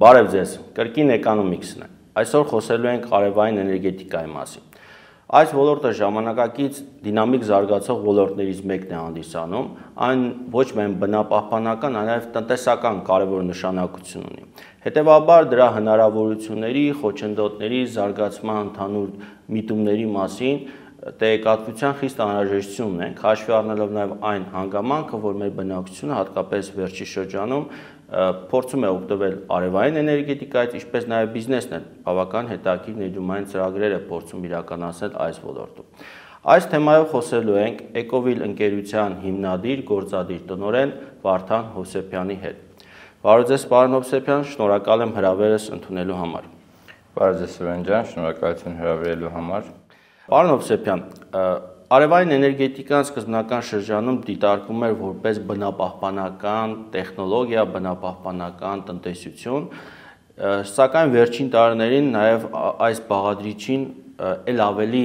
Բարև ձեզ, կրկին Economics-ն է։ Այսօր խոսելու ենք արևային էներգետիկայի մասին։ Այս ոլորտը ժամանակակից դինամիկ զարգացող ոլորտներից մեկն է հանդիսանում, այն ոչ միայն բնապահպանական, այլ նաև տնտեսական կարևոր նշանակություն ունի։ Հետևաբար դրա հնարավորությունների, խոչընդոտների, զարգացման ընդհանուր միտումների մասին տեղեկատվության խիստ անհրաժեշտություն ունենք, հաշվի առնելով նաև այն հանգամանքը, որ մեր բնակչությունը հատկապես վերջի շրջանում փորձում է օգտվել արևային էներգետիկայից, ինչպես նաև բիզնեսն է բավական հետաքրքիր ներդրումային ծրագրեր է փորձում իրականացնել այս ոլորտում։ Այս թեմայով խոսելու ենք Ecovil ընկերության հիմնադիր, գործադիր տնօրեն Վարդան Հովսեփյանի հետ։ Բարև ձեզ, պարոն Հովսեփյան, շնորհակալ եմ հրավերս ընդունելու համար։ Բարև ձեզ, Սուրեն ջան, շնորհակալություն հրավիրելու համար։ Պարոն Հովսեփյան, արևային էներգետիկան սկզբնական շրջանում դիտարկվում էր որպես բնապահպանական տեխնոլոգիա, բնապահպանական տնտեսություն, սակայն վերջին տարիներին նաև այս բաղադրիչին ել ավելի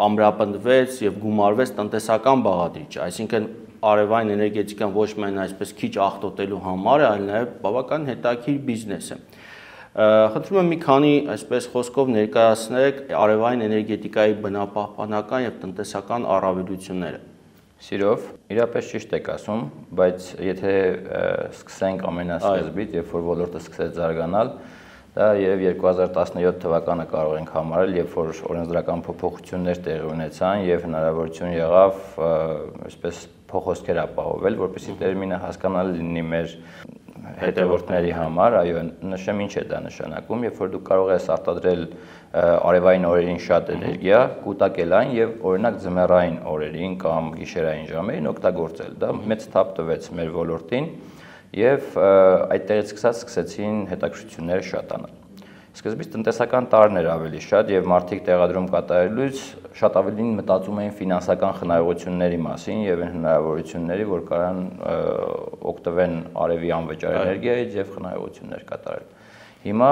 ամրապնդվեց եւ գումարվեց տնտեսական բաղադրիչ, այսինքն արևային էներգետիկան ոչ միայն այսպես քիչ աղտոտելու համար է, այլ նաև բավական հետաքրքիր բիզնես է։ Խնդրում եմ մի քանի այսպես խոսքով ներկայացնեք արևային էներգետիկայի բնապահպանական եւ տնտեսական առավելությունները։ Սիրով, իրապես ճիշտ եք ասում, բայց եթե սկսենք ամենասկզբից, երբ որ ոլորտը սկսեց զարգանալ, դա եւ 2017 թվականը կարող ենք համարել, երբ որ օրենսդրական փոփոխություններ տեղի ունեցան եւ հնարավորություն եղավ այսպես փոխոսքեր ապահովել, որպեսզի տերմինը հասկանալի լինի մեր հետևորդների համար, այո, նշեմ ինչ է դա նշանակում, երբ որ դու կարող ես արտադրել արևային օրերին շատ էներգիա, կուտակել այն եւ օրինակ ձմեռային օրերին կամ գիշերային ժամերին օգտագործել։ Դա մեծ թափ տվեց մեր ոլորտին եւ այդտեղից սկսեցին հետաքրքրությունները շատանալ։ Սկզբից տնտեսական տարրներ ավելի շատ եւ մարդիկ տեղադրում կատարելուց շատ ավելին մտածում էին ֆինանսական խնայողությունների մասին եւ այն հնարավորությունների, որ կարան օգտվեն արևի անվճար էներգիայից եւ խնայողություններ կատարել։ Հիմա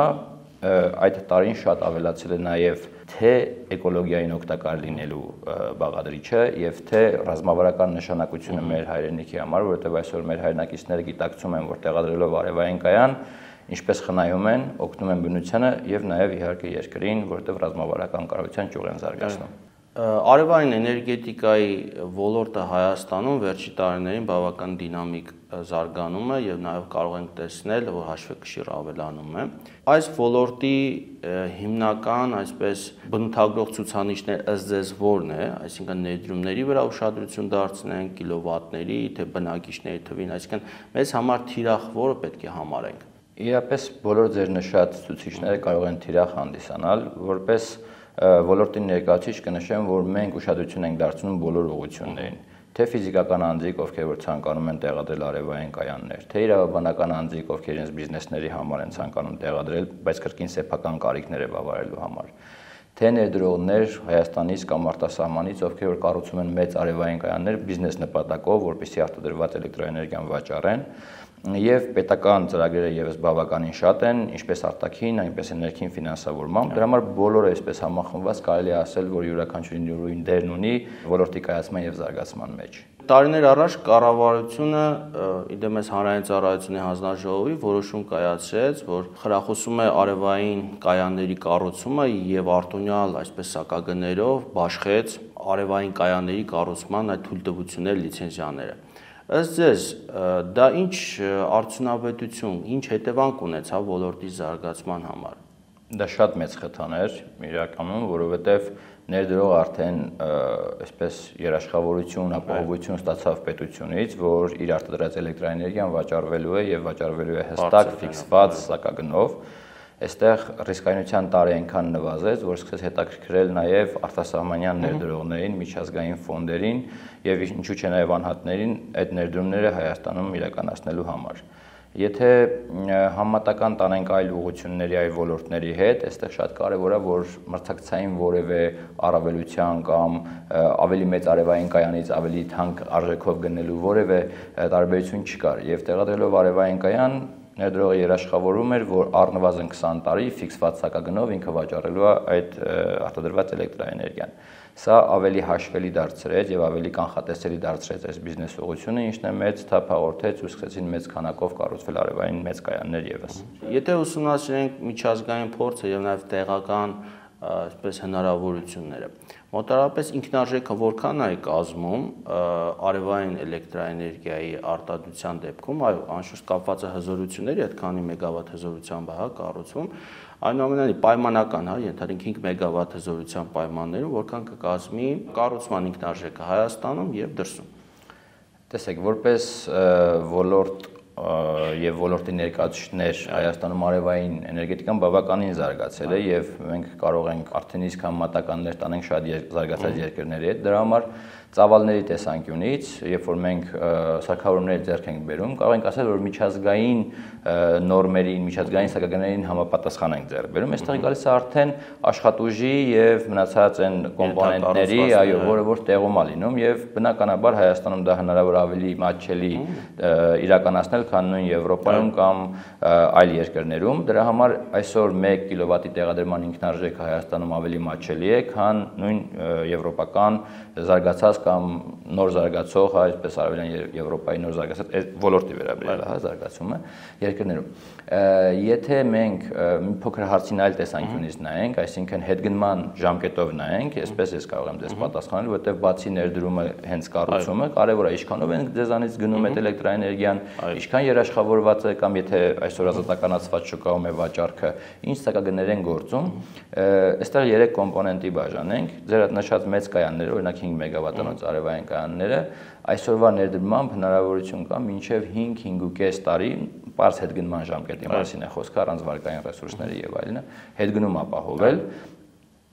այդ տարին շատ ավելացել է նաեւ թե էկոլոգիային օգտակար լինելու բաղադրիչը եւ թե ռազմավարական նշանակությունը մեր հայրենիքի համար, որովհետեւ այսօր մեր հայրենակիցները գիտակցում են, որ տեղադրելով արևային կայան ինչպես խնայում են, օգնում են բնությանը եւ նաեւ իհարկե երկրին, որտեղ ռազմավարական կառավարության ճյուղ են զարգացնում։ Արևային էներգետիկայի ոլորտը Հայաստանում վերջի տարիներին բավական դինամիկ զարգանում է եւ նաեւ կարող ենք տեսնել, որ հաշվեկշիռ ավելանում է։ Այս ոլորտի հիմնական, այսպես բնութագրող ցուցանիշներ ըստ ձեզ որն է, այսինքն ներդրումների վրա ուշադրություն դարձնենք, կիլովատների, թե բնակիչների թվին, այսինքն մեզ համար թիրախ որը պետք է համարենք։ Իրապես բոլոր ձեր նշած ցուցիչները կարող են թիրախ հանդիսանալ, որպես ոլորտի ներկայացուցիչ կնշեմ, որ մենք ուշադրություն ենք դարձնում բոլոր ուղղություններին, թե ֆիզիկական անձիկ, ովքեր որ ցանկանում են տեղադրել արևային կայաններ, թե իրավաբանական անձիկ, ովքեր իրենց բիզնեսների համար են ցանկանում տեղադրել, բայց կրկին սեփական կարիքներ է բավարարելու համար, թե ներդրողներ Հայաստանից կամ արտասահմանից, ովքեր որ կառուցում են մեծ արևային կայաններ բիզնես նպատակով, որպեսզի արտադրված էլեկտրոէներգիան վաճառեն, եւ պետական ծրագրերը եւս բավականին շատ են, ինչպես արտաքին, այնպես ներքին ֆինանսավորմամբ։ Դրա համար բոլորը այսպես համախմբված կարելի է ասել, որ յուրաքանչյուրին յուրին դերն ունի ոլորտի կայացման եւ զարգացման մեջ։ Տարիներ առաջ կառավարությունը իդեմս հանրային ծառայությունների հանձնաժողովի որոշում կայացրեց, որ խրախուսում է արևային կայանների կառուցումը եւ արտոնյալ այսպես սակագներով բաշխեց արևային կայանների կառուցման այդ թույլտվությունների լիցենզիաները։ Ըստ ձեզ, դա ինչ արդյունավետություն, ինչ հետևանք ունեցավ ոլորտի զարգացման համար։ Դա շատ մեծ խթան էր իրականում, որովհետև ներդրող արդեն այսպես երաշխավորություն, ապահովություն ստացավ պետությունից, որ իր արտադրած էլեկտրաէներգիան վաճառվելու է եւ վաճառվելու է հստակ ֆիքսված սակագնով։ Այստեղ ռիսկայնության տարը այնքան նվազեց, որ սկսեց հետաքրքրել նաև արտասահմանյան ներդրողներին, միջազգային ֆոնդերին եւ ինչու՞ չէ նաև անհատներին այդ ներդրումները Հայաստանում իրականացնելու համար։ Եթե համատական տանենք այլ ուղղությունների, այլ ոլորտների հետ, այստեղ շատ կարևոր է, որ մրցակցային որևէ առավելության կամ ավելի մեծ արևային կայանից ավելի թանկ արժեքով գնելու որևէ տարբերություն չկար եւ տեղադրելով արևային կայան Ներդրողը երաշխավորում էր, որ առնվազն 20 տարի ֆիքսված սակագնով ինքը վաճառելու է այդ արտադրված էլեկտրաէներգիան։ Սա ավելի հաշվելի դարձրեց եւ ավելի կանխատեսելի դարձրեց այս բիզնես ուղղությունը, ինչն է մեծ թափ հաղորդեց ու սկսեցին մեծ քանակով կառուցվել արևային մեծ կայաններ եւս։ Եթե ուսումնասիրենք միջազգային փորձը եւ նաեւ տեղական այսպես հնարավորությունները, մոտավորապես ինքնարժեքը որքան է կազմում արևային էլեկտրաէներգիայի արտադրության դեպքում, այո, անշուշտ կապված է հզորությունների, այդ քանի մեգավատ հզորությամբ է կառուցվում, այնուամենայնիվ պայմանական է, ենթադրենք 5 մեգավատ հզորության պայմաններում, որքան կկազմի կառուցման ինքնարժեքը Հայաստանում եւ դրսում։ Տեսեք, որպես ոլորտ եւ ոլորտի ներկայացուցիչներ Հայաստանում արևային էներգետիկան բավականին զարգացել է եւ մենք կարող ենք արդեն իսկ համատականներ տանենք շատ զարգացած երկրների հետ։ Դրա համար ծավալների տեսանկյունից, երբ որ մենք սարքավորումների ձեռք ենք բերում, կարող ենք ասել, որ միջազգային նորմերին, միջազգային սակագներին համապատասխան ենք ձեռք բերում։ Այստեղ գալիս է արդեն աշխատուժի եւ մնացած այն կոմպոնենտների, այո, որը որ տեղում է լինում եւ բնականաբար Հայաստանում դա հնարավոր ավելի մատչելի իրականացնել, քան նույն Եվրոպայում կամ այլ երկրներում։ Դրա համար այսօր 1 կիլովատի տեղադրման ինքնարժեքը Հայաստանում ավելի մատչելի է, քան նույն եվրոպական զարգացած կամ նոր զարգացող, այսպես արևելյան Եվրոպայի նոր զարգացած ոլորտի վերաբերյալ է զարգացումը երկրներում։ Եթե մենք մի փոքր հարցին այլ տեսանկյունից նայենք, այսինքն հետգնման ժամկետով նայենք, այսպես ես կարող եմ դες պատասխանել, որովհետև բացի ներդրումը հենց կառուցումը, կարևոր է ինչքանով ենք ձեզանից գնում այդ էլեկտրաէներգիան, ինչքան երաշխավորված է կամ եթե այսօր ազատականացված շուկայում է վաճառքը, ինչ սակագներ են գործում, այստեղ 3 կոմպոնենտի բաժանենք, ձեր նշած մեծ կայանները, օրինակ 5 մեգավատանոց արևային կայանները, այսօրվա ներդրմամբ հնարավորություն կա մինչև 5-5.5 տարի պարզ հետգնման ժամկետի մասին է խոսքը առանց վարկային ռեսուրսների եւ այլն, հետգնում ապահովել։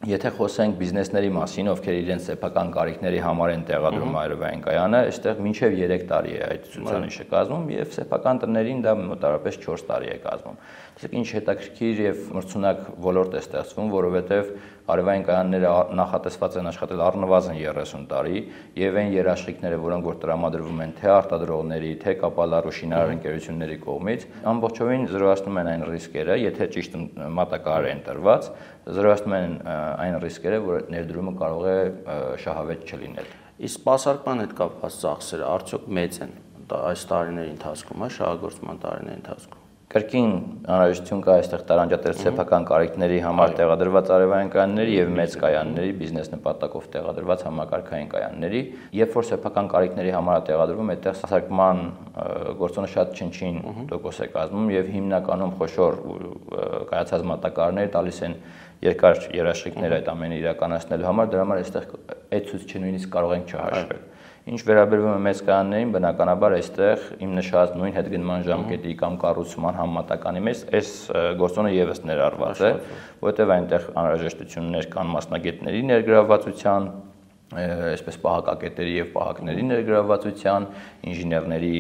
Եթե խոսենք բիզնեսների մասին, ովքեր իրենց սեփական կարիքների համար են տեղադրում արևային կայանը, այստեղ մինչև 3 տարի է այդ ցուցանիշը կազմում եւ սեփական տներին դա մոտավորապես 4 տարի է կազմում։ Իսկ ինչ հետաքրքիր եւ մրցունակ ոլորտ է ստեղծվում, որովհետեւ արևային կայանները նախատեսված են աշխատել առնվազն 30 տարի եւ այն երաշխիքները, որոնք որ տրամադրվում են թե արտադրողների, թե կապալառու շինարար ընկերությունների կողմից, ամբողջովին զրոյացնում են այն ռիսկերը, եթե ճիշտ մատակարար են տրված, զրոյացնում են այն ռիսկերը, որ ներդրումը կարող է շահավետ չլինել։ Իսկ սպասարկման հետ կապված ծախսերը արդյոք մեծ են այս տարիների ընթացքում, շահագործման տարիների ընթացքում։ Կրկին անհրաժեշտություն կա այստեղ տարանջատել սեփական կարիքների համար տեղադրված արևային կայանների եւ մեծ կայանների, բիզնես նպատակով տեղադրված համակարգային կայանների, երբ որ սեփական կարիքների համար է տեղադրվում, այդտեղ սպասարկման գործոնը շատ չնչին տոկոս է կազմում եւ հիմնականում խոշոր կայացած մատակարարները տալիս են երկար երաշխիքներ այդ ամենը իրականացնելու համար, դրա համար այստեղ այդ ցուցիչը նույնիսկ կարող ենք չհաշվել։ Ինչ վերաբերվում է մեծ կայաններին, բնականաբար այստեղ իմ նշած նույն հետգնման ժամկետի կամ կառուցման համատականի մեջ այս գործոնը եւս ներառված է, որովհետեւ այնտեղ անհրաժեշտություններ կան մասնագետների ներգրավվածության, այսպես պահակակետերի եւ պահակների ներգրավվածության, ինժեներների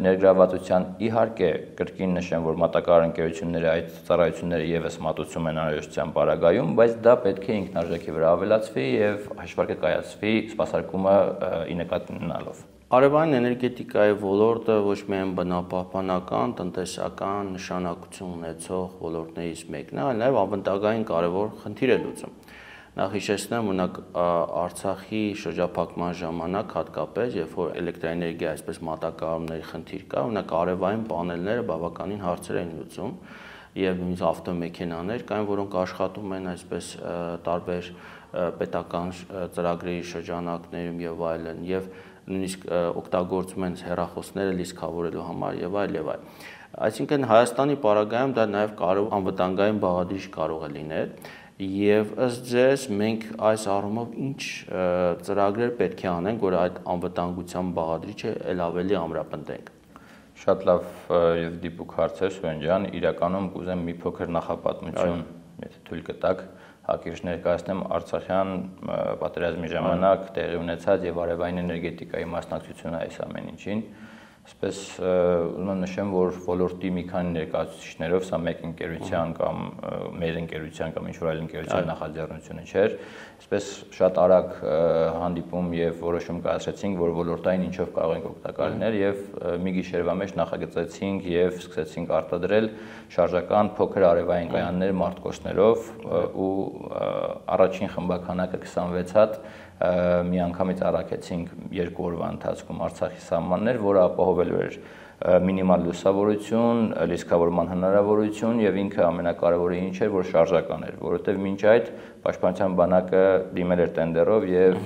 ներգրավվածության, իհարկե կրկին նշեմ, որ մատակարար ընկերությունները այդ ծառայությունները եւս մատուցում են անհրաժեշտության պարագայում, բայց դա պետք է ինքնարժեքի վրա ավելացվի եւ հաշվարկը կայացվի սպասարկումը ի նկատի ունենալով։ Արևային էներգետիկայի ոլորտը ոչ միայն բնապահպանական, տնտեսական նշանակություն ունեցող ոլորտներից մեկն է, այլ նաեւ ավանդական կարևոր խնդիր է լուծում։ Նախ հիշեցնեմ, օրինակ Արցախի շրջափակման ժամանակ հատկապես, երբ որ էլեկտրաէներգիա այսպես մատակարարումների խնդիր կա, օրինակ արևային պանելները բավականին հարցեր են լուծում եւ նույնիսկ ավտոմեքենաներ կային, որոնք աշխատում են այսպես տարբեր պետական ծրագրերի շրջանակներում եւ այլն եւ նույնիսկ օգտագործում են հեռախոսները լիցքավորելու համար եւ այլ եւ այլ։ Այսինքն Հայաստանի պարագայում դա նաեւ կարող անվտանգային բաղադրիչ կարող է լինել։ Եվ ըստ ձեզ մենք այս առումով ինչ ծրագրեր պետք է անենք, որ այդ անվտանգության բաղադրիչը ել ավելի ամրապնդենք։ Շատ լավ եւ դիպուկ հարց է, Սուրեն ջան, իրականում կուզեմ մի փոքր նախապատմություն, եթե թույլ կտաք, հակիրճ ներկայացնեմ Արցախյան պատերազմի ժամանակ տեղի ունեցած եւ արևային էներգետիկայի մասնակցությունը այս ամեն ինչին։ Այսպես ուզում եմ նշեմ, որ ոլորտի մի քանի ներկայացուցիչներով սա մեկ ընկերության կամ մեր ընկերության կամ ինչ-որ այլ ընկերության նախաձեռնությունը չէր, այսպես շատ արագ հանդիպում եւ որոշում կայացրեցինք, որ ոլորտային ինչով կարող ենք օգտակար լինել եւ մի գիշերվա մեջ նախագծեցինք եւ սկսեցինք արտադրել շարժական փոքր արևային կայաններ մարտկոսներով ու առաջին խմբականակը 26 հատ միանգամից առաքեցինք 2 օրվա ընթացքում Արցախի սահմաններ, որը ապահովելու էր մինիմալ լուսավորություն, լիցքավորման հնարավորություն եւ ինքը ամենակարևորը ինչ էր, որ շարժական էր, որովհետեւ մինչ այդ Պաշտպանության բանակը դիմել էր տենդերով եւ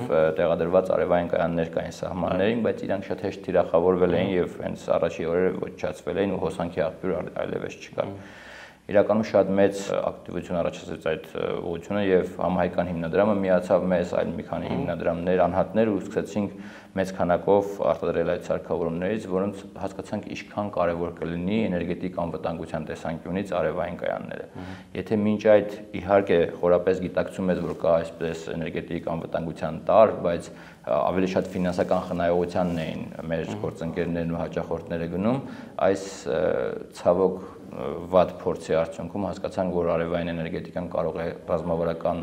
տեղադրված արևային կայաններ կային սահմաններին, բայց իրանք շատ հեշտ թիրախավորվել էին եւ հենց առաջի օրերը ոչնչացվել էին ու հոսանքի աղբյուր այլևս չկար։ Իրականում շատ մեծ ակտիվություն առաջացրեց այդ ուղղությունը եւ համահայկական հիմնադրամը միացավ մեզ, այլ մի քանի հիմնադրամներ, անհատներ ու սկսեցինք մեծ քանակով արտադրել այդ սարքավորումներից, որոնց հասկացանք ինչքան կարեւոր կլինի էներգետիկ անվտանգության տեսանկյունից արևային կայանները։ Եթե մինչ այդ իհարկե խորապես գիտակցում ես, որ կա այսպես էներգետիկ անվտանգության տար, բայց ավելի շատ ֆինանսական խնայողությանն էին մեր գործընկերներն ու հաճախորդները գնում, այս ցավոք վատ փորձի արդյունքում հասկացանք, որ արևային էներգետիկան կարող է ռազմավարական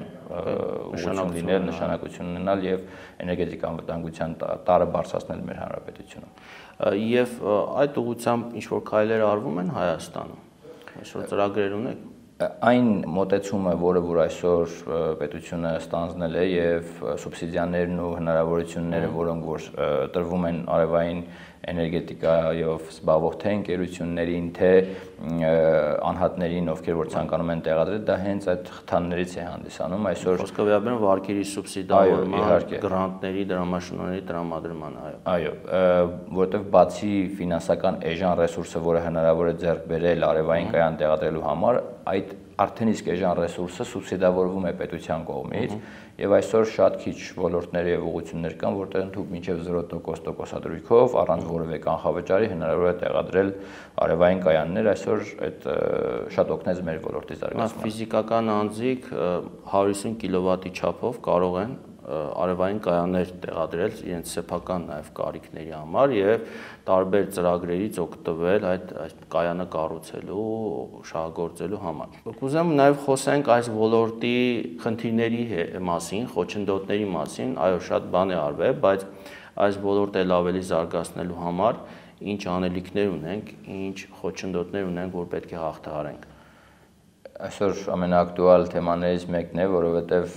ուղղություն լինել, նշանակություն ունենալ եւ էներգետիկ անվտանգության տարը բարձրացնել մեր հանրապետությունում։ Եվ այդ ուղղությամբ ինչ որ քայլեր արվում են Հայաստանում։ Այսօր ծրագրեր ունեք։ Այն մոտեցումը, որ այսօր պետությունը ստանձնել է եւ սուբսիդիաներն ու հնարավորությունները, որոնք որ տրվում են արևային էներգետիկայով զբաղվող թե ընկերություններին, թե անհատներին, ովքեր որ ցանկանում են տեղադրել, դա հենց այդ խթաններից է հանդիսանում։ Այսօր խոսքը վերաբերում վարկերի սուբսիդավորման, գրանտների, դրամաշնորհների տրամադրման, այո, որովհետեւ բացի ֆինանսական էժան ռեսուրսը, որը հնարավոր է ձեռք բերել արևային կայան տեղադրելու համար, այդ արդեն իսկ էժան ռեսուրսը սուբսիդավորվում է պետության կողմից եւ այսօր շատ քիչ ոլորտներ եւ ուղղություններ կան, որտեղ ընդհանուր մինչեւ 0% տոկոսադրույքով առանց որևէ կանխավճարի հնարավոր է տեղադրել արևային կայաններ, այսօր այդ շատ օգնեց մեր ոլորտի զարգացմանը։ Ֆիզիկական անձիկ 150 կիլովատի չափով կարող են արևային կայաններ տեղադրել իրենց սեփական նաև կարիքների համար եւ տարբեր ծրագրերից օգտվել այդ կայանը կառուցելու, շահագործելու համար։ Կուզեմ նաև խոսենք այս ոլորտի խնդիրների մասին, խոչընդոտների մասին, այո, շատ բան է արվել, բայց այս ոլորտը էլ ավելի զարգացնելու համար ինչ անելիքներ ունենք, ինչ խոչընդոտներ ունենք, որ պետք է հաղթահարենք։ Այսօր ամենաակտուալ թեմաներից մեկն է, որովհետև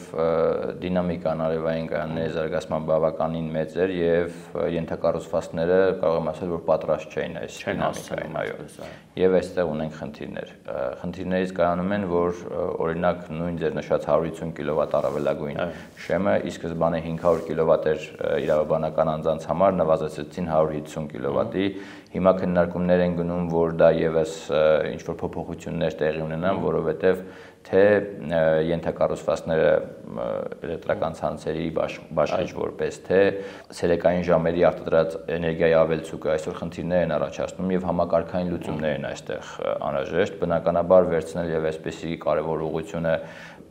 դինամիկան արևային կայանների զարգացման բավականին մեծ էր եւ ենթակառուցվածքները կարող եմ ասել, որ պատրաստ չէին այս դինամիկային, այո։ Եվ այստեղ ունենք խնդիրներ։ Խնդիրներից կայանում են, որ օրինակ նույն ձեր նշած 150 կիլովատ առավելագույն շեմը ի սկզբանե 500 կիլովատ էր իրավաբանական անձանց համար, նվազեցրեցին 150 կիլովատի։ Հիմա քննարկումներ են գնում, որ դա եւս ինչ-որ փոփոխություններ տեղի ունենան, որովհետեւ թե ենթակառուցվածքները էլեկտրական ցանցերի բաշխիչ որպես թե սերեկային ժամերի արտադրած էներգիայի ավելցուկը այսօր խնդիրներ են առաջացնում եւ համակարգային լուծումներ են այստեղ անհրաժեշտ, բնականաբար վերցնել եւ այսպեսի կարեւոր ուղղությունը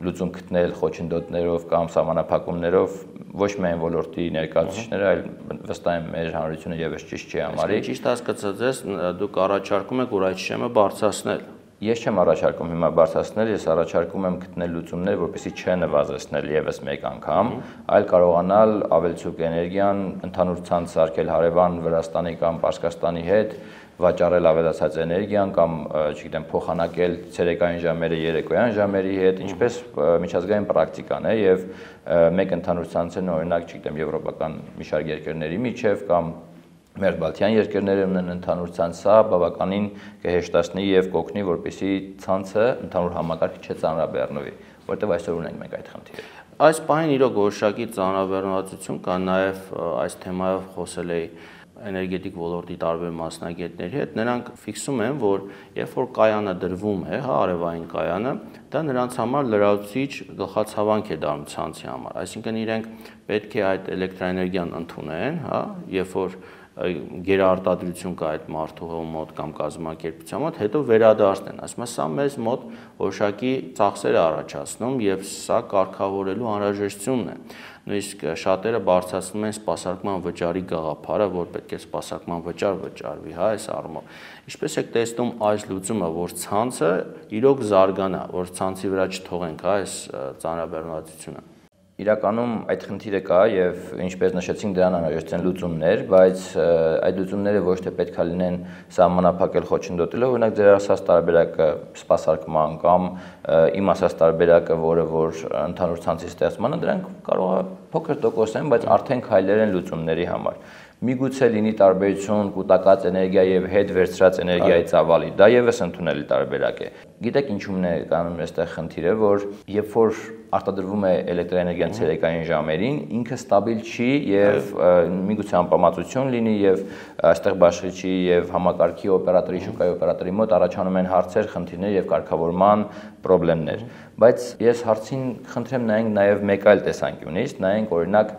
լուծում գտնել խոչընդոտներով կամ սահմանափակումներով ոչ միայն ոլորտի ներկայացուցիչները, այլ վստահ եմ մեր հանրությունը եւս ճիշտ չի համարի։ Ճիշտ հասկացած ես, դուք առաջարկում եք, որ այդ շեմը բարձրացնել։ Ես չեմ առաջարկում հիմա բարձրացնել, ես առաջարկում եմ գտնել լուծումներ, որպեսզի չնվազեցնել եւս մեկ անգամ, այլ կարողանալ ավելցուկ էներգիան ընդհանուր ցանց սարքել հարևան Վրաստանի կամ Պարսկաստանի հետ, վաճառել ավելացած էներգիան կամ, չգիտեմ, փոխանակել ցերեկային ժամերը երեկոյան ժամերի հետ, ինչպես միջազգային պրակտիկան է եւ մեկ ընդհանուր ցանցն օրինակ, չգիտեմ, եվրոպական մի շարք երկրների միջև կամ մեր բալթյան երկրները ունեն ընդհանուր ցանց, սա բավականին կհեշտացնի եւ կօգնի, որպեսզի ցանցը ընդհանուր համակարգի չծանրաբեռնվի, որտեղ այսօր ունենք մենք այդ խնդիրը։ Այս պահին իրոք որոշակի ծանրաբեռնվածություն կա, նաեւ այս թեմայով խոսել էի էներգետիկ ոլորտի տարբեր մասնագետների հետ, նրանք ֆիքսում են, որ երբ որ կայանը դրվում է, արևային կայանը, դա նրանց համար լրացուցիչ գլխացավանք է դառնում ցանցի համար, այսինքն իրենք պետք է այդ էլեկտրաէներգիան ընդունեն, երբ որ գերարտադրություն կա այդ մարդու մոտ կամ կազմակերպության մոտ, հետո վերադարձնեն։ Ասում եմ, սա մեզ մոտ որոշակի ծախսեր է առաջացնում եւ սա կարգավորելու անհրաժեշտությունն է։ Նույնիսկ շատերը բարձրացնում են սպասարկման վճարի գաղափարը, որ պետք է սպասարկման վճար վճարվի, հա, այս առումով։ Ինչպես եք տեսնում այս լուծումը, որ ցանցը իրոք զարգանա, որ ցանցի վրա չթողենք, հա, այս ծանրաբեռնվածությունը։ Իրականում այդ խնդիրը կա եւ ինչպես նշեցինք դրան անհրաժեշտ են լուծումներ, բայց այդ լուծումները ոչ թե պետք է լինեն սահմանափակել խոչընդոտելով, օրինակ ձեր ասած տարբերակը սպասարկման կամ իմ ասած տարբերակը, որը որ ընդհանուր ցանցի ստեղծմանը, դրանք կարող է փոքր տոկոս են, բայց արդեն քայլեր են լուծումների համար։ Միգուցե լինի տարբերություն կուտակած էներգիա եւ հետ վերցրած էներգիայի ծավալի, դա եւս ընդունելի տարբերակ է։ Գիտեք ինչու՞մն է կանում այստեղ խնդիրը, որ երբ որ արտադրվում է էլեկտրաէներգիան ցերեկային ժամերին, ինքը ստաբիլ չի եւ միգուցե անպամացություն լինի եւ այստեղ բաշխիչի եւ համակարգի օպերատորի, շուկայի օպերատորի մոտ առաջանում են հարցեր, խնդիրներ եւ կարգավորման խնդիրներ։ Բայց ես հարցին խնդրեմ նայենք նաեւ մեկ այլ տեսանկյունից, նայենք օրինակ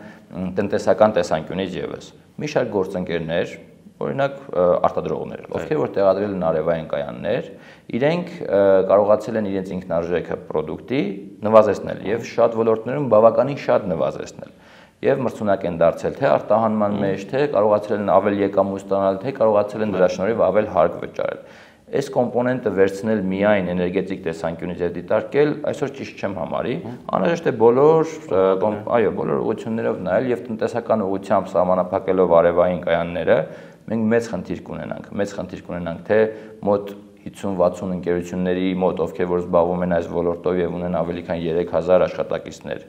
տնտեսական տեսանկյունից եւս։ Մի շարք գործընկերներ, օրինակ արտադրողներ, ովքեր որ տեղադրել են արևային կայաններ, իրենք կարողացել են իրենց ինքնարժեքը պրոդուկտի նվազեցնել եւ շատ ոլորտներում բավականին շատ նվազեցնել։ Եվ մրցունակ են դարձել թե արտահանման մեջ, թե կարողացել են ավել եկամուտ ստանալ, թե կարողացել են դրա շնորհիվ ավել հարկ վճարել։ Այս կոմպոնենտը վերցնել միայն էներգետիկ տեսանկյունից եւ դիտարկել այսօր ճիշտ չեմ համարի, անհրաժեշտ է բոլոր ուղղություններով նայել եւ տնտեսական ուղղությամբ սահմանափակելով արևային կայանները մենք մեծ խնդիր կունենանք, թե մոտ 50-60 ընկերությունների մոտ, ովքեր որ զբաղվում են այս ոլորտով եւ ունեն ավելի քան 3000 աշխատակիցներ,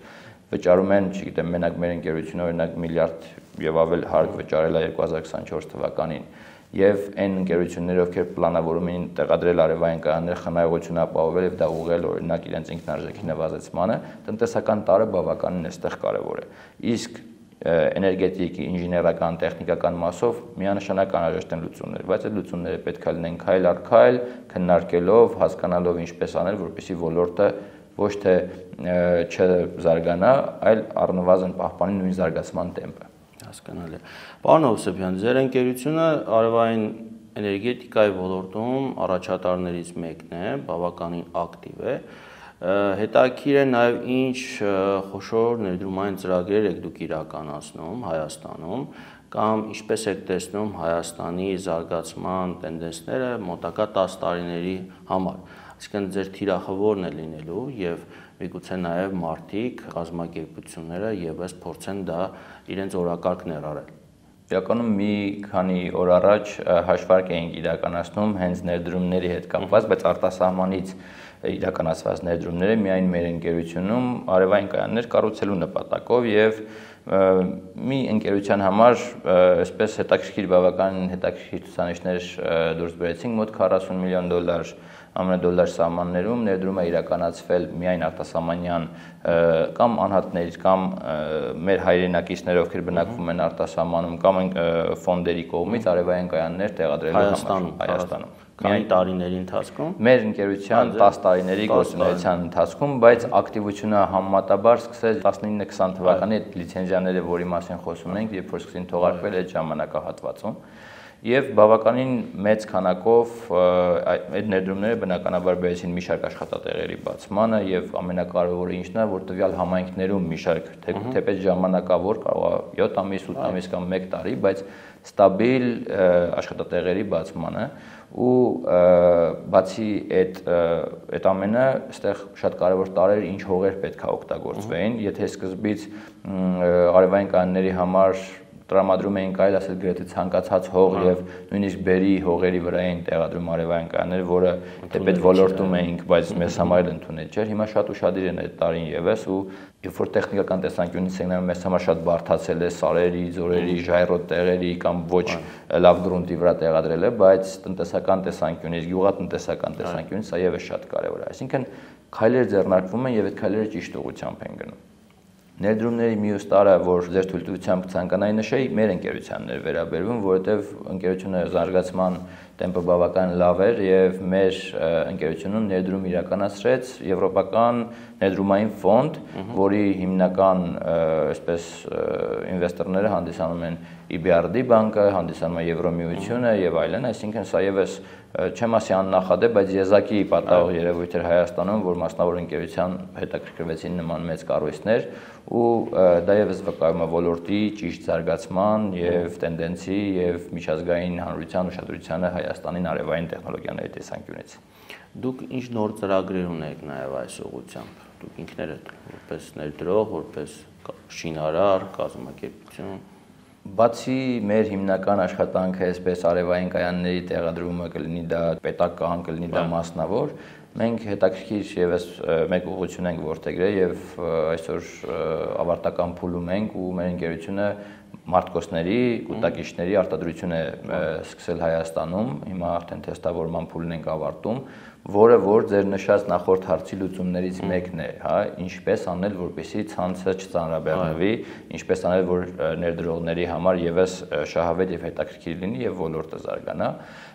վճարում են, չգիտեմ, մենակ մեր ընկերությունը օրինակ միլիարդ եւ ավել հարկ վճարել է 2024 թվականին։ Եվ այն ընկերությունները, ովքեր պլանավորում էին տեղադրել արևային կայաններ, խնայողություն ապահովել եւ դա ուղղել օրինակ իրենց ինքնարժեքի նվազեցմանը, տնտեսական տարը բավականին այստեղ կարեւոր է։ Իսկ էներգետիկ, ինժեներական, տեխնիկական մասով միանշանակ անհրաժեշտ են լուծումներ, բայց այդ լուծումները պետք է լինեն քայլ առ քայլ, քննարկելով, հասկանալով ինչպես անել, որպեսզի ոլորտը ոչ թե չզարգանա, այլ առնվազն պահպանի նույն զարգացման տեմպը։ Հասկանալի է։ Պարոն Հովսեփյան, ձեր ընկերությունը արևային էներգետիկայի ոլորտում առաջատարներից մեկն է, բավականին ակտիվ է։ Հետաքրքիր է նաև ինչ խոշոր ներդրումային ծրագրեր եք դուք իրականացնում Հայաստանում կամ ինչպես եք տեսնում Հայաստանի զարգացման տենդենսները մոտակա 10 տարիների համար։ Այսինքն ձեր թիրախավորն է լինելու եւ միգուցե նաև մարդիկ, կազմակերպությունները եւս փորձեն դա իրենց օրակարգ ներառել։ Իրականում մի քանի օր առաջ հաշվարկ էինք իրականացնում հենց ներդրումների հետ կապված, բայց արտասահմանից իրականացված ներդրումները միայն մեր ընկերությունում արևային կայաններ կառուցելու նպատակով եւ մի ընկերության համար այսպես բավական հետաքրքիր ցուցանիշներ դուրս բերեցինք մոտ $40 միլիոն ԱՄՆ-դոլար սահմաններում ներդրում է իրականացվել միայն արտասահմանյան կամ անհատներ կամ մեր հայրենակիցներ, ովքեր բնակվում են արտասահմանում կամ ֆոնդերի կողմից արևային կայաններ տեղադրելու համար Հայաստանում։ Քանի տարիների ընթացքում։ Մեր ընկերության 10 տարիների գործունեության ընթացքում, բայց ակտիվությունը համեմատաբար սկսեց 19-20 թվականի այդ լիցենզիաները, որի մասին խոսում ենք, երբ որ սկսեցին թողարկվել այդ ժամանակահատվածում։ Եվ բավականին մեծ քանակով այդ ներդրումները բնականաբար բերեցին մի շարք աշխատատեղերի բացմանը եւ ամենակարևորը ինչն է, որ տվյալ համայնքներում մի շարք թեպետ ժամանակավոր կարող է 7 ամիս, 8 ամիս կամ 1 տարի, բայց ստաբիլ աշխատատեղերի բացմանը ու բացի այդ ամենը այստեղ շատ կարևոր տարեր ինչ հողեր պետք է օգտագործվեին, եթե սկզբից արևային կայանների համար տրամադրում էինք այլ ասել գրեթե ցանկացած հող եւ նույնիսկ բերի հողերի վրա էին տեղադրում արևային կայաններ, որը թեպետ ոլորտում էինք, բայց մեզ համար ընդունել չէր։ Հիմա շատ ուշադիր են այդ տարին եւս ու երբ որ տեխնիկական տեսանկյունից ենք նայում, մեզ համար շատ բարդացել է սարերի, ձորերի, ժայռոտ տեղերի կամ ոչ լավ գրունտի վրա տեղադրելը, բայց տնտեսական տեսանկյունից, գյուղատնտեսական տեսանկյունից սա եւս շատ կարեւոր է։ Այսինքն քայլեր ձեռնարկվում են եւ այդ քայլերը ճիշտ ուղղությամբ են գնում։ Ներդրումների մյուս տարը, որ ձեր թույլտվությամբ կցանկանայի նշեի, մեր ընկերությանն էր վերաբերվում, որովհետև ընկերությունը զարգացման տեմպը բավական լավ էր եւ մեր ընկերությունում ներդրում իրականացրեց եվրոպական ներդրումային ֆոնդ, որի հիմնական այսպես ինվեստորները հանդիսանում են EBRD բանկը, հանդիսանում է Եվրոմիությունը եւ այլն, այսինքն սա եւս չեմ ասի աննախադեպ, բայց եզակի պատահող երևույթ էր Հայաստանում, որ մասնավոր ընկերության հետաքրքրվեցին նման մեծ կառույցներ ու դա եւս վկայում է ոլորտի ճիշտ զարգացման եւ տենդենսի եւ միջազգային հանրության ուշադրությանը Հայաստանին արևային տեխնոլոգիաների տեսանկյունից։ Դուք ինչ նոր ծրագրեր ունեք նաեւ այս ուղղությամբ։ Դուք ինքներդ որպես ներդրող, որպես շինարար, կազմակերպություն։ Բացի մեր հիմնական աշխատանքը այսպես արևային կայանների տեղադրումը կլինի դա պետական, կլինի դա մասնավոր, մենք հետաքրքիր եւս մեկ ուղղություն ենք որդեգրել եւ այսօր ավարտական փուլում ենք ու մեր ընկերությունը մարտկոցների, կուտակիչների արտադրություն է սկսել Հայաստանում, հիմա արդեն թեստավորման փուլն ենք ավարտում, որը որ ձեր նշած նախորդ հարցի լուծումներից մեկն է, հա, ինչպես անել, որպեսզի ցանցը չծանրաբեռնվի, ինչպես անել, որ ներդրողների համար եւս շահավետ եւ հետաքրքիր լինի եւ ոլորտը զարգանա։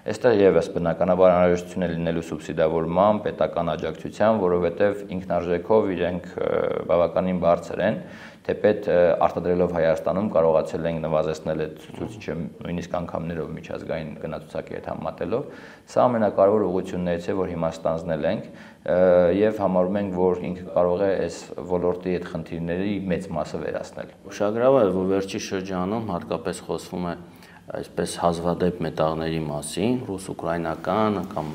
Այստեղ եւս բնականաբար անհրաժեշտություն է լինելու սուբսիդավորման, պետական աջակցության, որովհետեւ ինքնարժեքով իրենք բավականին բարձր են, թեպետ արտադրելով Հայաստանում կարողացել ենք նվազեցնել այդ ցուցիչը նույնիսկ անգամներով միջազգային գնացուցակի հետ համատելով։ Սա ամենակարևոր ուղղություններից է, որ հիմա ստանձնել ենք եւ համարում ենք, որ ինքը կարող է այս ոլորտի այդ խնդիրների մեծ մասը վերացնել։ Ուշագրավ է, որ վերջի շրջանում հատկապես խոսվում է այսպես հազվադեպ մետաղների մասին, ռուս-ուկրաինական կամ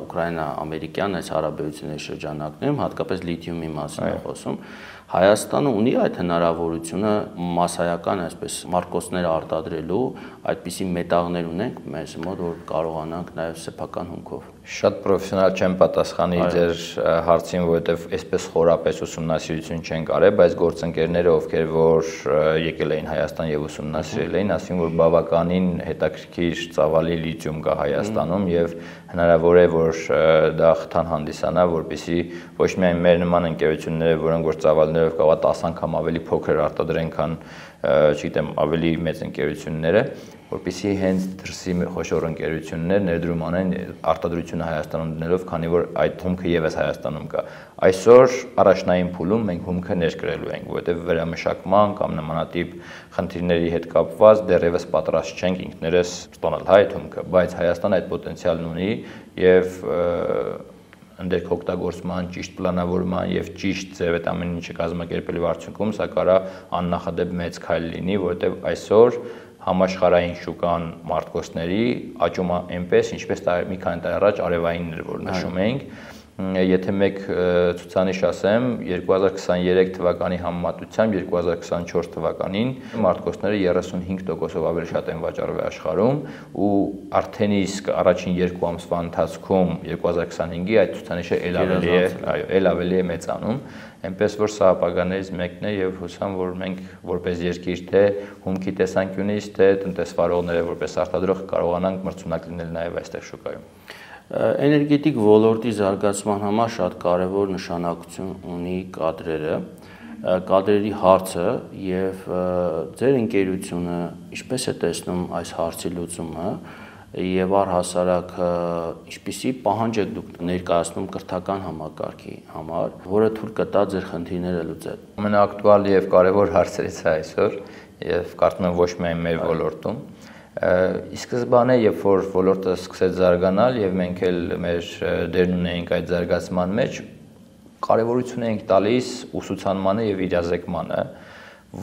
ուկրաինա-ամերիկյան այս հարաբերությունների շրջանակներում հատկապես լիթիումի մասին է խոսում։ Հայաստանը ունի այդ հնարավորությունը մասսայական այսպես մարտկոցներ արտադրելու, այդպիսի մետաղներ ունենք մեզ մոտ, որ կարողանանք նաև սեփական հումքով։ Շատ պրոֆեսիոնալ չեմ պատասխանի ձեր հարցին, որովհետև այսպես խորապես ուսումնասիրություն չեն արել, բայց գործընկերները, ովքեր որ եկել էին Հայաստան եւ ուսումնասիրել էին, ասին, որ բավականին հետաքրքիր ծավալի լիթիում կա Հայաստանում եւ հնարավոր է, որ դա խթան հանդիսանա, որպեսզի ոչ միայն մեր նման ընկերությունները, որոնք որ ծավալներով կարող է 10 անգամ ավելի փոքր արտադրեն, քան չգիտեմ, ավելի մեծ ընկերությունները, որպեսզի հենց դրսի խոշոր ընկերություններ ներդրում անեն արտադրությունը Հայաստանում դնելով, քանի որ այդ հումքը եւս Հայաստանում կա։ Այսօր առաջնային փուլում մենք հումքը ներկրելու ենք, որովհետեւ վերամշակման կամ նմանատիպ խնդիրների հետ կապված դեռևս պատրաստ չենք ինքներս ստանալ այդ հումքը, բայց Հայաստանը այդ պոտենցիալն ունի եւ ընդերք օգտագործման, ճիշտ պլանավորման եւ ճիշտ ձև այդ ամեն ինչը կազմակերպելու արդյունքում սա կարա աննախադեպ մեծ քայլ լինի, որովհետեւ այսօր համաշխարհային շուկան մարտկոցների աճում է այնպես, ինչպես մի քանի տարի առաջ արևայինն էր, որ նշում էինք։ Եթե մեկ ցուցանիշ ասեմ, 2023 թվականի համեմատությամբ 2024 թվականին մարտկոցները 35%-ով ավելի շատ են վաճառվել աշխարհում ու արդեն իսկ առաջին 2 ամսվա ընթացքում 2025-ի այդ ցուցանիշը ել ավելի է մեծանում, այնպես որ սա ապագաներից մեկն է եւ հուսամ, որ մենք որպես երկիր թե հումքի տեսանկյունից, թե տնտեսվարողները որպես արտադրող կարողանանք մրցունակ լինել նաեւ այստեղ շուկայում։ Էներգետիկ ոլորտի զարգացման համար շատ կարևոր նշանակություն ունի կադրերը, կադրերի հարցը եւ ձեր ընկերությունը ինչպես է տեսնում այս հարցի լուծումը եւ առհասարակ ինչպիսի պահանջ եք դուք ներկայացնում կրթական համակարգի համար, որը թույլ կտա ձեր խնդիրները լուծել։ Ամենաակտուալ եւ կարևոր հարցերից է այսօր եւ կարծում եմ ոչ միայն մեր ոլորտում։ Ի սկզբանե, երբ որ ոլորտը սկսեց զարգանալ եւ մենք էլ մեր դերն ունեինք այդ զարգացման մեջ, կարևորություն էինք տալիս ուսուցանմանը եւ իրազեկմանը,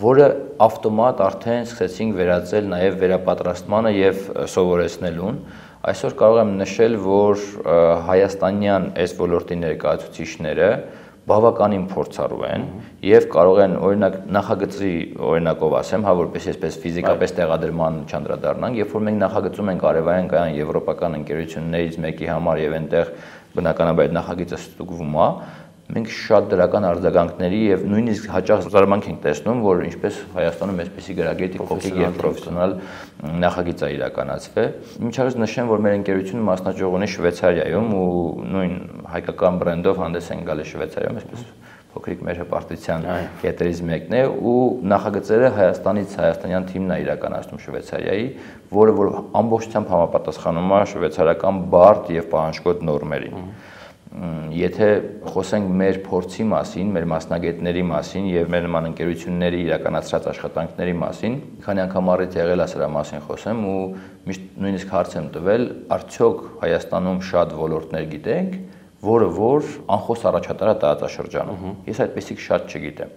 որը ավտոմատ արդեն սկսեցինք վերածել նաեւ վերապատրաստմանը եւ սովորեցնելուն։ Այսօր կարող եմ նշել, որ հայաստանյան այս ոլորտի ներկայացուցիչները բավականին փորձառու են եւ կարող են օրինակ նախագծի օրինակով ասեմ, հա որպես այսպես ֆիզիկապես տեղադրման չանդրադառնանք, երբ որ մենք նախագծում ենք արևային կայան եվրոպական ընկերություններից մեկի համար եւ այնտեղ բնականաբար այդ նախագիծը ստուգվում է, մենք շատ դրական արձագանքների եւ նույնիսկ հաճախ զարմանք ենք տեսնում, որ ինչպես Հայաստանում այսպիսի գրագետի փոքրիկ եւ պրոֆեսիոնալ նախագիծ է իրականացվել։ Միջազգային նշեմ, որ մեր ընկերությունը մասնաճյուղ ունի Շվեյցարիայում ու նույն հայկական բրենդով հանդես են գալիս Շվեյցարիայում, այսպես փոքրիկ մեր հպարտության կետերից մեկն է ու նախագծերը Հայաստանից հայաստանյան թիմն է իրականացնում Շվեյցարիայի, որը որ ամբողջությամբ համապատասխանում է շվեյցարական բարդ եւ պահանջկոտ նորմերին։ Եթե խոսենք մեր փորձի մասին, մեր մասնագետների մասին եւ մեր նման ընկերությունների իրականացրած աշխատանքների մասին, քանի անգամ առիթ եղել է սրա մասին խոսեմ ու միշտ նույնիսկ հարց եմ տվել, արդյոք Հայաստանում շատ ոլորտներ գիտենք, որը որ անխոս առաջատար է տարածաշրջանում։ Ես այդպեսիք շատ չգիտեմ։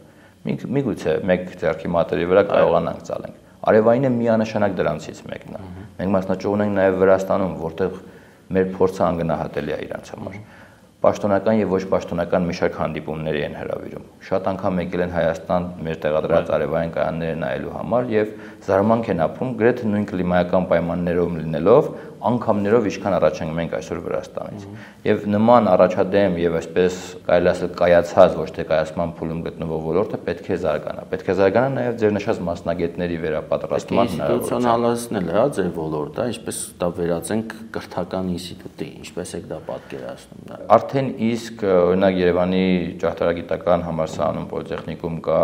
Միգուցե մեկ ձեռքի մատերի վրա կարողանանք ցալենք։ Արևայինը միանշանակ դրանցից մեկն է։ Մենք մասնաճյուղ ունենք նաեւ Վրաստանում, որտեղ մեր փորձը անգնահատելի է իրանց համար։ Պաշտոնական եւ ոչ պաշտոնական մի շարք հանդիպումների են հրավիրում։ Շատ անգամ եկել են Հայաստան մեր տեղադրած արևային կայանները նայելու համար եւ զարմանք են ապրում գրեթե նույն կլիմայական պայմաններով լինելով, անգամներով ինչքան առաջ ենք մենք այսօր Վրաստանից։ Եվ նման առաջադեմ եւ այսպես կարելի ասել կայացած ոչ թե կայացման փուլում գտնվող ոլորտը պետք է զարգանա։ Պետք է զարգանա նաեւ ձեր նշած մասնագետների վերապատրաստման ինստիտուցիոնալացնել է ձեր ոլորտը, ինչպես դա վերածենք կրթական ինստիտուտի, ինչպես եք դա պատկերացնում դա։ Արդեն իսկ օրինակ Երևանի ճարտարագիտական համալսարանում պոլիտեխնիկում կա,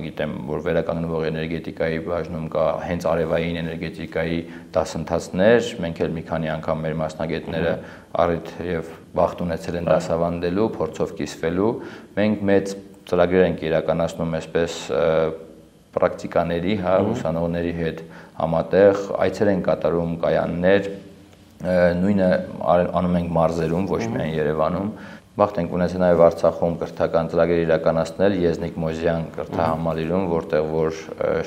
գիտեմ, որ վերականգնվող էներգետիկայի բաժնում կա հենց արևային էներգետիկայի դասընթացներ, մենք էլ մի քանի անգամ մեր մասնագետները առիթ եւ բախտ ունեցել են դասավանդելու, փորձով կիսվելու։ Մենք մեծ ծրագրեր ենք իրականացնում այսպես պրակտիկաների, ուսանողների հետ համատեղ, այցեր են կատարում կայաններ, նույնը անում ենք մարզերում, ոչ միայն Երևանում։ Բախտ ենք ունեցել նաև Արցախում կրթական ծրագրեր իրականացնել Եզնիկ Մոզյան կրթահամալիրում, որտեղ որ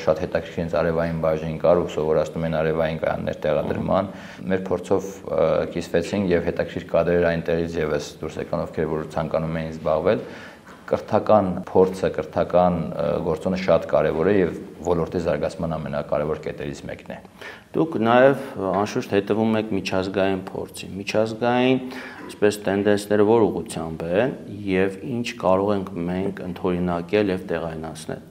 շատ հետաքրքիր արևային բաժին կար ու սովորացնում են արևային կայաններ տեղադրման։ Մեր փորձով կիսվեցինք եւ հետաքրքիր կադրեր այնտեղից եւս դուրս եկան, ովքեր որ ցանկանում էին զբաղվել։ Կրթական փորձը, կրթական գործոնը շատ կարևոր է եւ ոլորտի զարգացման ամենակարևոր կետերից մեկն է։ Դուք նաեւ անշուշտ հետևում եք միջազգային փորձի։ Միջազգային այսպես տենդենսները որ ուղղությամբ են եւ ինչ կարող ենք մենք ընդօրինակել եւ տեղայնացնել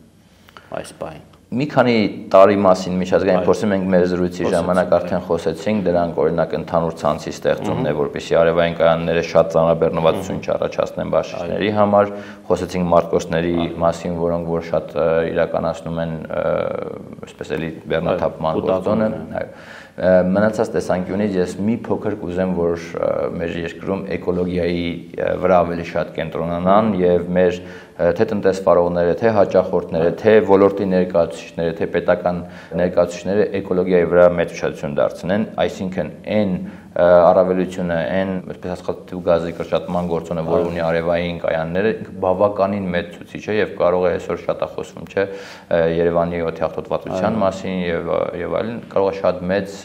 այս բանը։ Մի քանի տարի մասին միջազգային փորձի մենք մեր զրույցի ժամանակ արդեն խոսեցինք, դրանք օրինակ ընդհանուր ցանցի ստեղծումն է, որպեսզի արևային կայանները շատ ծանրաբեռնվածություն չառաջացնեն բաշխիչների համար, խոսեցինք մարտկոցների մասին, որոնք որ շատ իրականացնում են այսպես էլի բեռնաթափման գործոնը, այո։ Մնացած տեսանկյունից ես մի փոքր կուզեմ, որ մեր երկրում էկոլոգիայի վրա ավելի շատ կենտրոնանան եւ մեր թե տնտեսվարողները, թե հաճախորդները, թե ոլորտի ներկայացուցիչները, թե պետական ներկայացուցիչները էկոլոգիայի վրա մեծ ուշադրություն դարձնեն, այսինքն այն առավելությունը, այն այսպես ասած գազի կրճատման գործոնը, որ ունի արևային կայանները, բավականին մեծ ցուցիչ է եւ կարող է այսօր շատ խոսվում, չէ, Երևանի օդի աղտոտվածության մասին եւ այլն, կարող է շատ մեծ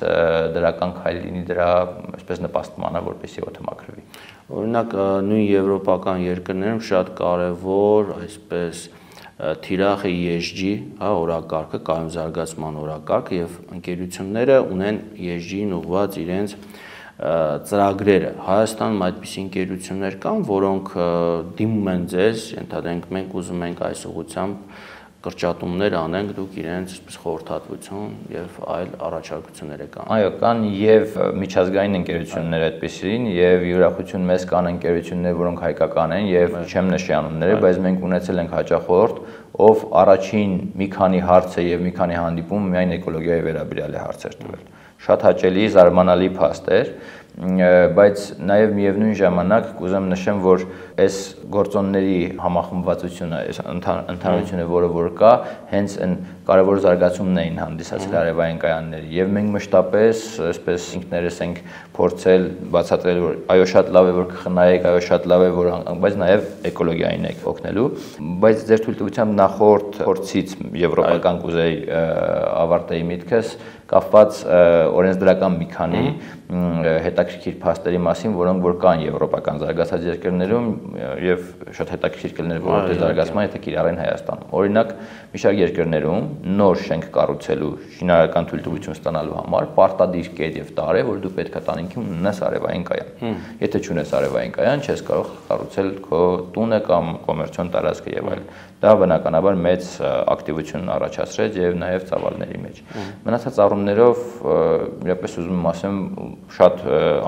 դրական քայլ լինի դրա այսպես նպաստմանը, որպեսզի օդը մաքրվի։ Օրինակ նույն եվրոպական երկրներում շատ կարևոր այսպես թիրախ է ESG, օրակարգը, կայուն զարգացման օրակարգը եւ ընկերությունները ունեն ESG-ին ուղղված իրենց ծրագրերը։ Հայաստանում այդպիսի ընկերություններ կան, որոնք դիմում են ձեզ, ենթադրենք մենք ուզում ենք այս ուղղությամբ կրճատումներ անենք, դուք իրենց խորհրդատվություն եւ այլ առաջարկություններ եք անում։ Այո, կան եւ միջազգային ընկերություններ այդպիսին եւ յուրախություն մեզ կան ընկերություններ, որոնք հայկական են եւ չեմ նշի անունները, բայց մենք ունեցել ենք հաճախորդ, ով առաջին մի քանի հարցը եւ մի քանի հանդիպում միայն էկոլոգիայի վերաբերյալ է հարցեր տվել։ Շատ հաճելի, զարմանալի փաստ էր, բայց նաև միևնույն ժամանակ կուզեմ նշեմ, որ այս գործոնների համախմբվածությունը, այս ընդհանրությունը, որը որ կա, հենց այն կարևոր զարգացումն էին հանդիսացել արևային կայանների եւ մենք մշտապես այսպես ինքներս ենք փորձել բացատրել, որ այո շատ լավ է որ կխնայեք, այո շատ լավ է որ բայց նաև էկոլոգիային եք օգնելու, բայց ձեր թույլտվությամբ նախորդ փորձից եվրոպական կուզեի ավարտեի միտքս կապված օրենսդրական մի քանի հետաքրքիր փաստերի մասին, որոնք որ կան եվրոպական զարգացած երկրներում եւ շատ հետաքրքիր կլիներ ոլորտի զարգացման, եթե կիրառեն Հայաստանում։ Օրինակ, մի շարք երկրներում նոր շենք կառուցելու շինարարական թույլտվություն ստանալու համար պարտադիր կետ եւ տար է, որ դու պետք է տանիքում ունենաս արևային կայան։ Եթե չունես արևային կայան, չես կարող կառուցել քո տունը կամ կոմերցիոն տարածքը եւ այլն։ Դա բնականաբար մեծ ակտիվություն առաջացրեց եւ նաեւ ծավալների մեջ։ Մնացած ֆորումներով իրապես ուզում եմ ասեմ շատ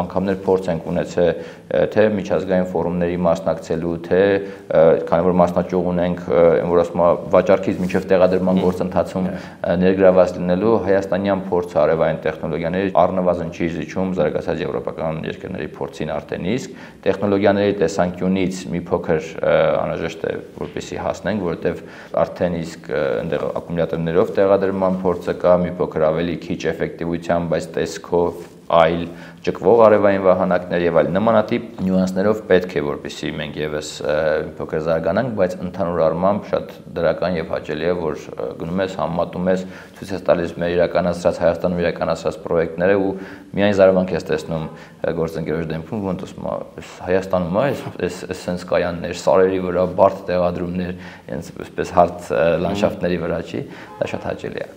անգամներ փորձ ենք ունեցել թե միջազգային ֆորումների մասնակցելու, թե քանի որ մասնաճյուղ ունենք, որ ասում եմ վաճառքից մինչև տեղադրման գործընթացում ներգրաված լինելու, հայաստանյան փորձը արևային տեխնոլոգիաների առնվազն չի զիջում զարգացած եվրոպական երկրների փորձին արդեն իսկ տեխնոլոգիաների տեսանկյունից մի փոքր անհրաժեշտ է որպեսզի հասնենք, որովհետև արդեն իսկ այնտեղ ակումուլյատորներով տեղադրման փորձը կա, մի փոքր ավելի քիչ էֆեկտիվությամբ, բայց տեսքով այլ ճկվող արևային վահանակներ եւ այլ նմանատիպ նյուանսներով պետք է որպեսզի մենք եւս մի փոքր զարգանանք, բայց ընդհանուր առմամբ շատ դրական եւ հաճելի է, որ գնում ես, համատում ես, ցույց ես տալիս մեր իրականացրած Հայաստանում իրականացրած պրոյեկտները ու միայն զարմանք ես տեսնում գործընկերոջ դեմքում, ոնց ասում եմ, Հայաստանում է sense կայաններ, սարերի վրա բարդ տեղադրումներ, այնպես հարթ լանդշաֆտների վրա չի, դա շատ հաճելի է։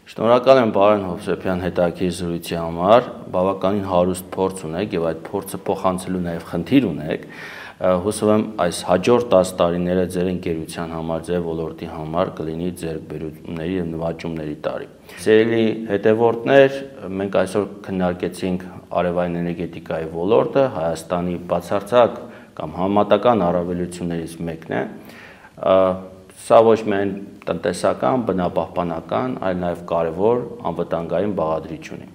Շնորհակալ եմ Բարեն Հովսեփյան հետաքրքիր զրույցի համար, բավականին հարուստ փորձ ունեք եւ այդ փորձը փոխանցելու նաեւ խնդիր ունեք։ Հուսով եմ այս հաջորդ 10 տարիները ձեր ընկերության համար, ձեր ոլորտի համար կլինի ձեռքբերումների եւ նվաճումների տարի։ Սիրելի հետևորդներ, մենք այսօր քննարկեցինք արևային էներգետիկայի ոլորտը, Հայաստանի բացարձակ կամ համատական առավելություններից մեկն է։ Սա ոչ միայն տնտեսական, բնապահպանական, այլ նաև կարևոր անվտանգային բաղադրիչ ունի։